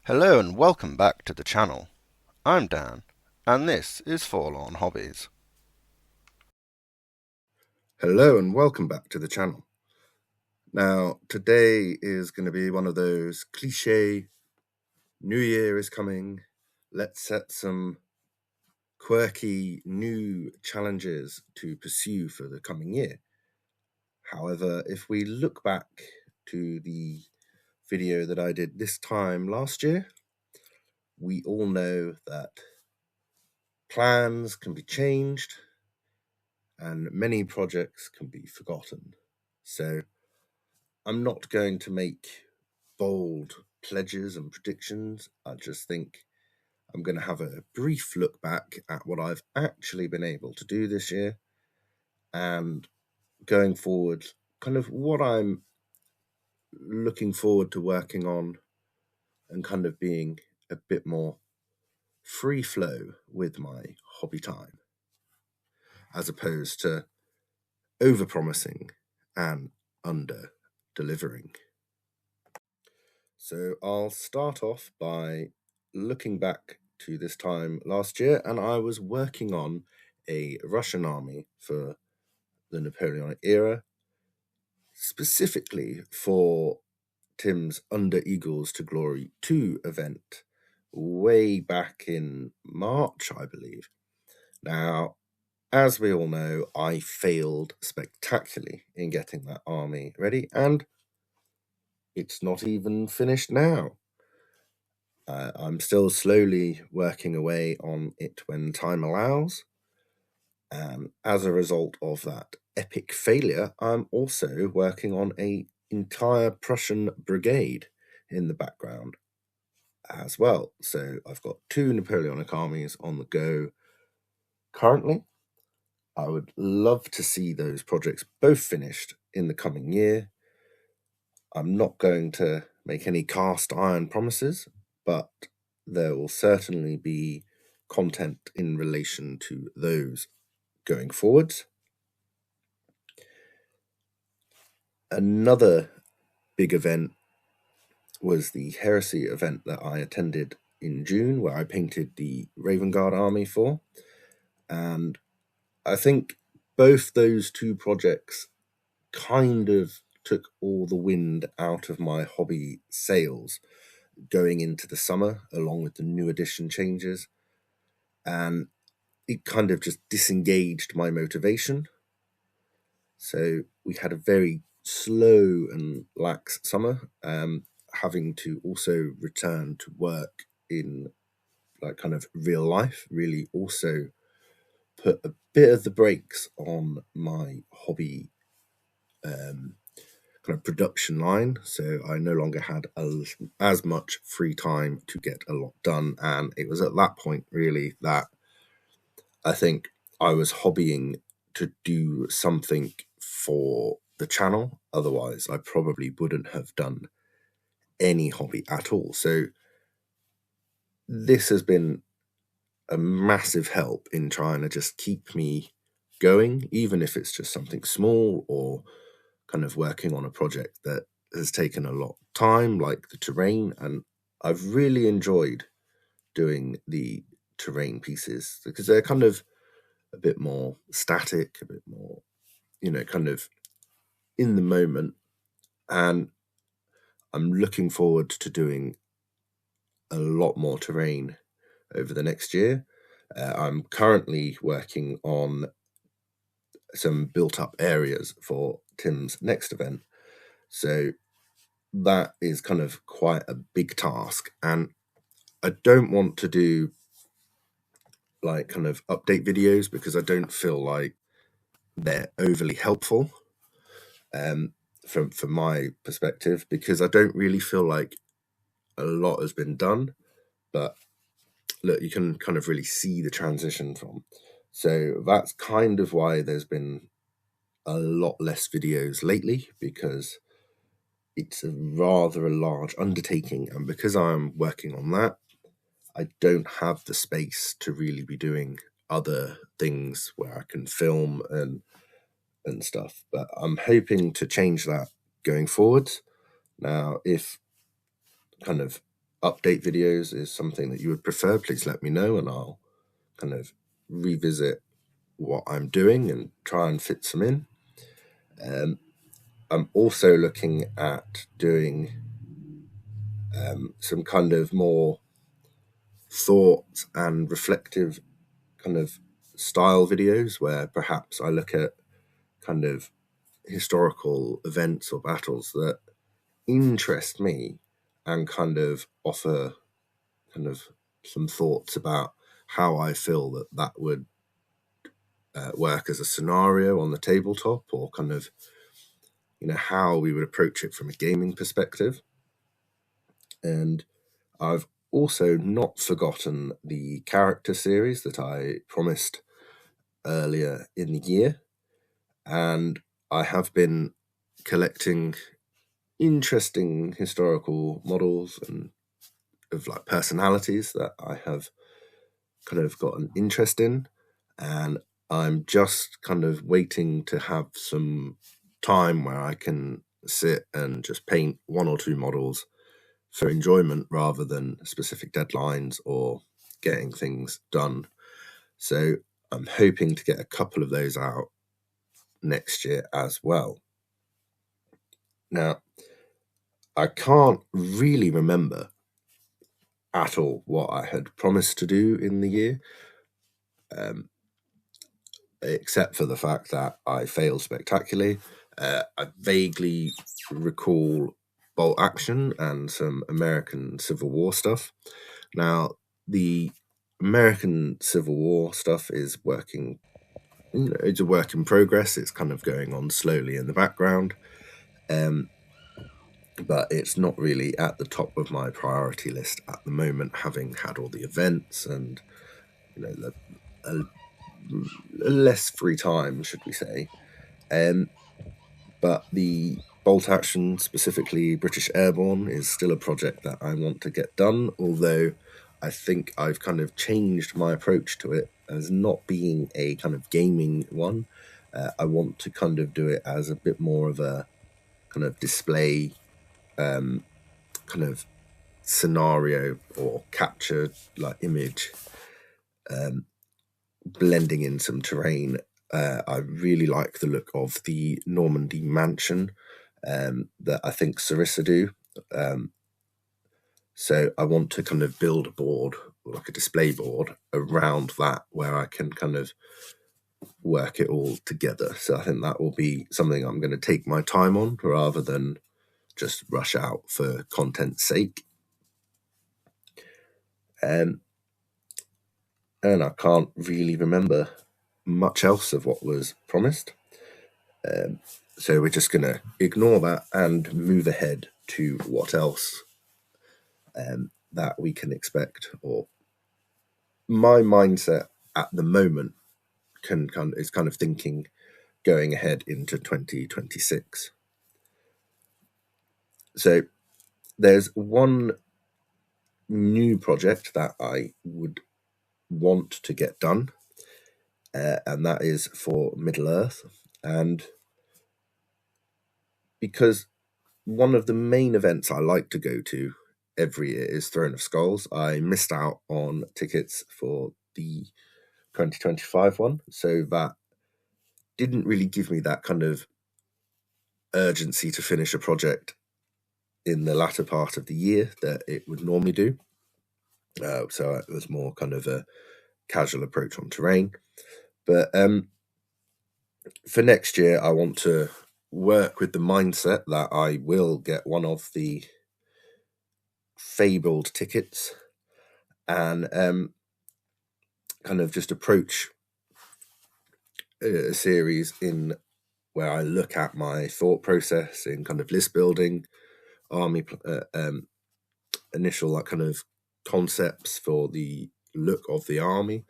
Hello and welcome back to the channel. I'm Dan, and this is Forlorn Hobbies. Hello and welcome back to the channel. Now, today is going to be one of those cliche, New Year is coming, let's set some quirky new challenges to pursue for the coming year. However, if we look back to the video that I did this time last year, we all know that plans can be changed and many projects can be forgotten. So I'm not going to make bold pledges and predictions. I just think I'm going to have a brief look back at what I've actually been able to do this year and going forward, kind of what I'm looking forward to working on and kind of being a bit more free flow with my hobby time as opposed to over promising and under delivering. So I'll start off by looking back to this time last year, and I was working on a Russian army for the Napoleonic era, specifically for Tim's Under Eagles to Glory 2 event way back in March, I believe. Now, as we all know, I failed spectacularly in getting that army ready, and it's not even finished now. I'm still slowly working away on it when time allows. And as a result of that epic failure, I'm also working on an entire Prussian brigade in the background as well. So I've got 2 Napoleonic armies on the go currently. I would love to see those projects both finished in the coming year. I'm not going to make any cast iron promises, but there will certainly be content in relation to those going forwards. Another big event was the Heresy event that I attended in June, where I painted the Raven Guard army for. And I think both those 2 projects kind of took all the wind out of my hobby sails going into the summer, along with the new edition changes. And it kind of just disengaged my motivation. So we had a very slow and lax summer, having to also return to work in like kind of real life really also put a bit of the brakes on my hobby kind of production line. So I no longer had as much free time to get a lot done. And it was at that point really that I think I was hobbying to do something for the channel. Otherwise, I probably wouldn't have done any hobby at all. So this has been a massive help in trying to just keep me going, even if it's just something small or kind of working on a project that has taken a lot of time, like the terrain. And I've really enjoyed doing the terrain pieces because they're kind of a bit more static, a bit more, kind of in the moment. And I'm looking forward to doing a lot more terrain over the next year. I'm currently working on some built up areas for Tim's next event. So that is kind of quite a big task. And I don't want to do like kind of update videos because I don't feel like they're overly helpful from my perspective, because I don't really feel like a lot has been done. But look, you can kind of really see the transition from. So that's kind of why there's been a lot less videos lately, because it's a rather a large undertaking. And because I'm working on that, I don't have the space to really be doing other things where I can film and stuff. But I'm hoping to change that going forward. Now, if kind of update videos is something that you would prefer, please let me know, and I'll kind of revisit what I'm doing and try and fit some in. I'm also looking at doing some kind of more thought and reflective kind of style videos where perhaps I look at kind of historical events or battles that interest me and kind of offer kind of some thoughts about how I feel that would work as a scenario on the tabletop, or kind of, how we would approach it from a gaming perspective. And I've also not forgotten the character series that I promised earlier in the year, and I have been collecting interesting historical models and of like personalities that I have kind of got an interest in, and I'm just kind of waiting to have some time where I can sit and just paint one or two models for enjoyment rather than specific deadlines or getting things done. So I'm hoping to get a couple of those out next year as well. Now, I can't really remember at all what I had promised to do in the year, except for the fact that I failed spectacularly. I vaguely recall Bolt Action and some American Civil War stuff. Now, the American Civil War stuff is working, it's a work in progress. It's kind of going on slowly in the background. But it's not really at the top of my priority list at the moment, having had all the events and, less free time, should we say. But the Bolt Action, specifically British Airborne, is still a project that I want to get done, although I think I've kind of changed my approach to it as not being a kind of gaming one. I want to kind of do it as a bit more of a kind of display kind of scenario or capture like image, blending in some terrain. I really like the look of the Normandy mansion that I think Sarissa do. So I want to kind of build a board, like a display board, around that where I can kind of work it all together. So I think that will be something I'm going to take my time on rather than just rush out for content's sake. And I can't really remember much else of what was promised. So we're just going to ignore that and move ahead to what else that we can expect. Or my mindset at the moment is kind of thinking going ahead into 2026. So there's one new project that I would want to get done, and that is for Middle Earth. And because one of the main events I like to go to every year is Throne of Skulls, I missed out on tickets for the 2025 one, so that didn't really give me that kind of urgency to finish a project in the latter part of the year that it would normally do. So it was more kind of a casual approach on terrain. But for next year, I want to work with the mindset that I will get one of the fabled tickets and kind of just approach a series in where I look at my thought process in kind of list building, army, initial like kind of concepts for the look of the army.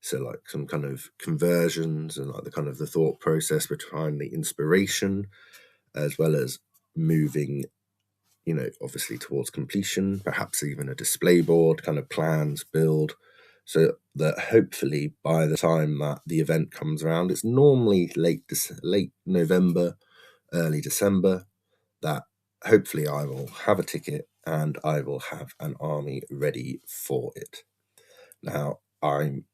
So like some kind of conversions and like the kind of the thought process behind the inspiration, as well as moving, obviously towards completion, perhaps even a display board, kind of plans, build, so that hopefully by the time that the event comes around, it's normally late November, early December, that hopefully I will have a ticket and I will have an army ready for it. Now, I'm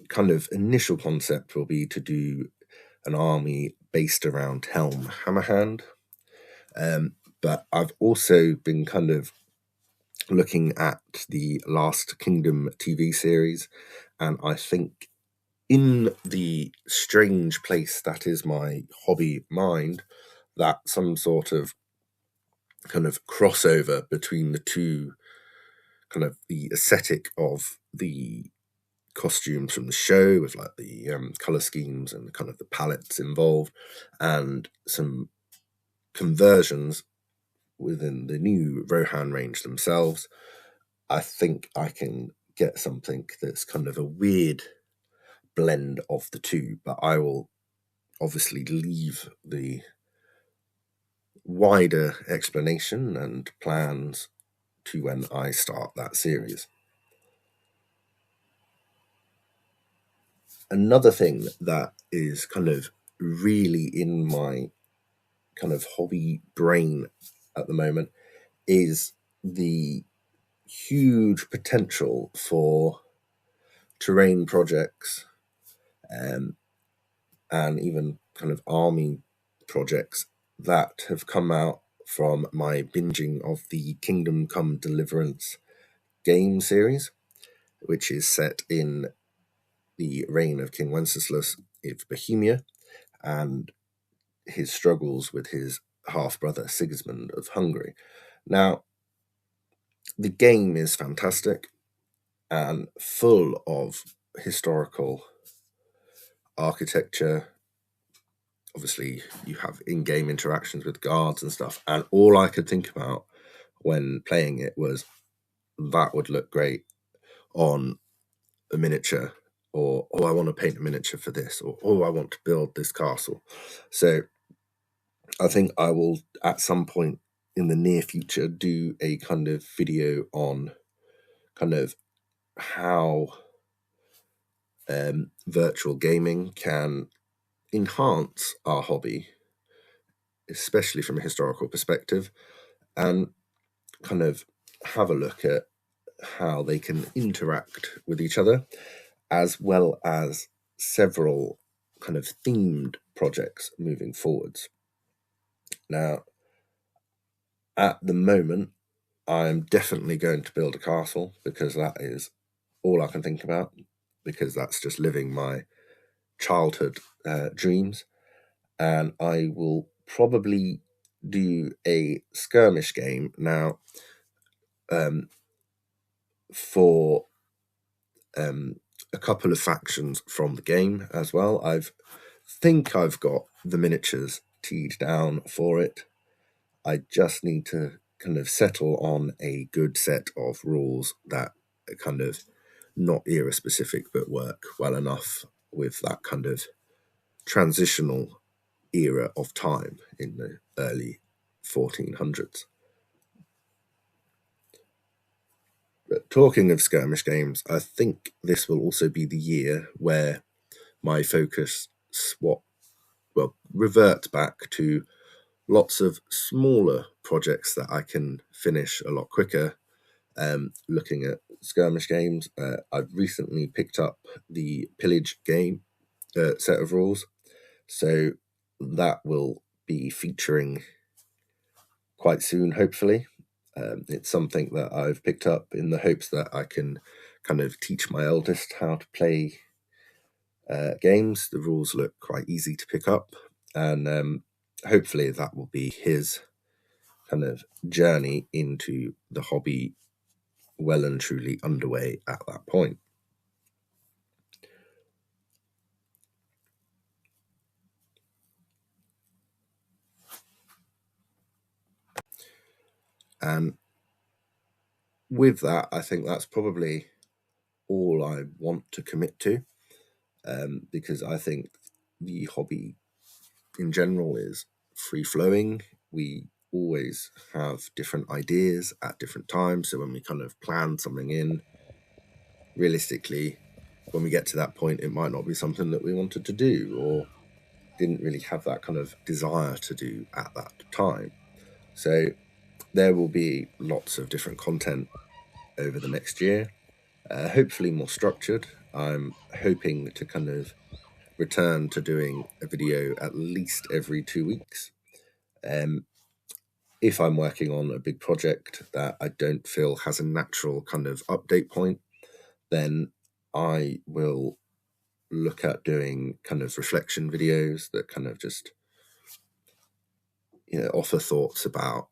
kind of initial concept will be to do an army based around Helm Hammerhand, but I've also been kind of looking at the Last Kingdom TV series, and I think in the strange place that is my hobby mind, that some sort of kind of crossover between the two, kind of the aesthetic of the costumes from the show with like the color schemes and kind of the palettes involved, and some conversions within the new Rohan range themselves, I think I can get something that's kind of a weird blend of the two, but I will obviously leave the wider explanation and plans to when I start that series. Another thing that is kind of really in my kind of hobby brain at the moment is the huge potential for terrain projects, and even kind of army projects that have come out from my binging of the Kingdom Come Deliverance game series, which is set in the reign of King Wenceslas of Bohemia and his struggles with his half-brother Sigismund of Hungary. Now, the game is fantastic and full of historical architecture. Obviously, you have in-game interactions with guards and stuff, and all I could think about when playing it was that would look great on a miniature, or I want to paint a miniature for this, or I want to build this castle. So I think I will, at some point in the near future, do a kind of video on kind of how virtual gaming can enhance our hobby, especially from a historical perspective, and kind of have a look at how they can interact with each other, as well as several kind of themed projects moving forwards. Now, at the moment, I'm definitely going to build a castle because that is all I can think about, because that's just living my childhood dreams. And I will probably do a skirmish game now for a couple of factions from the game as well. I think I've got the miniatures teed down for it. I just need to kind of settle on a good set of rules that are kind of not era specific but work well enough with that kind of transitional era of time in the early 1400s. But talking of skirmish games, I think this will also be the year where my focus revert back to lots of smaller projects that I can finish a lot quicker. Looking at skirmish games, I've recently picked up the Pillage game set of rules, so that will be featuring quite soon, hopefully. It's something that I've picked up in the hopes that I can kind of teach my eldest how to play games. The rules look quite easy to pick up, and hopefully that will be his kind of journey into the hobby well and truly underway at that point. And with that, I think that's probably all I want to commit to, because I think the hobby in general is free-flowing. We always have different ideas at different times, so when we kind of plan something in, realistically, when we get to that point, it might not be something that we wanted to do or didn't really have that kind of desire to do at that time. So there will be lots of different content over the next year, hopefully more structured. I'm hoping to kind of return to doing a video at least every 2 weeks. If I'm working on a big project that I don't feel has a natural kind of update point, then I will look at doing kind of reflection videos that kind of just, offer thoughts about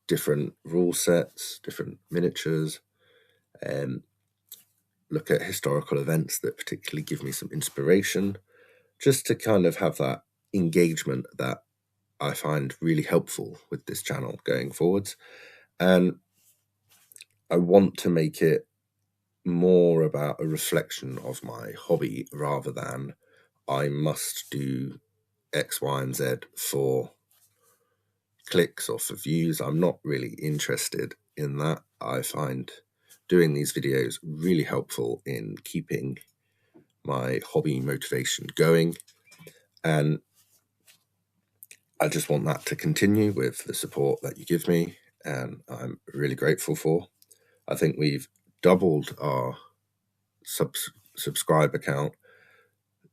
different rule sets, different miniatures, look at historical events that particularly give me some inspiration, just to kind of have that engagement that I find really helpful with this channel going forwards. And I want to make it more about a reflection of my hobby rather than I must do X, Y, and Z for clicks or for views. I'm not really interested in that. I find doing these videos really helpful in keeping my hobby motivation going, and I just want that to continue with the support that you give me, and I'm really grateful for. I think we've doubled our subscriber count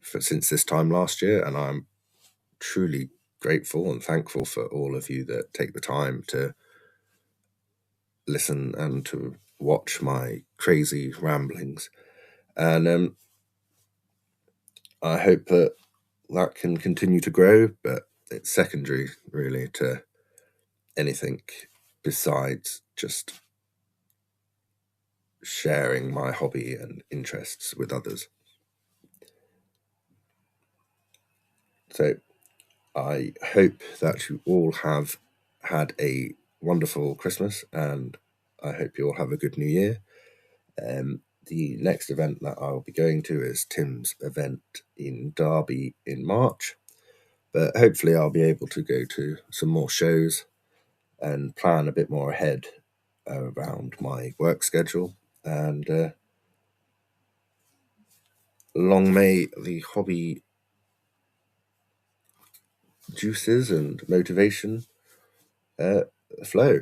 since this time last year, and I'm truly grateful and thankful for all of you that take the time to listen and to watch my crazy ramblings. And I hope that can continue to grow, but it's secondary really to anything besides just sharing my hobby and interests with others. So I hope that you all have had a wonderful Christmas, and I hope you all have a good New Year. The next event that I'll be going to is Tim's event in Derby in March, but hopefully I'll be able to go to some more shows and plan a bit more ahead around my work schedule. And long may the hobby juices and motivation flow.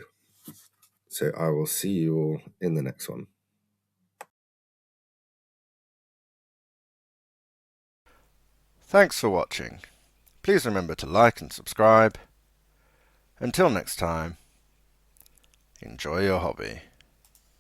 So I will see you all in the next one. Thanks for watching. Please remember to like and subscribe. Until next time, enjoy your hobby.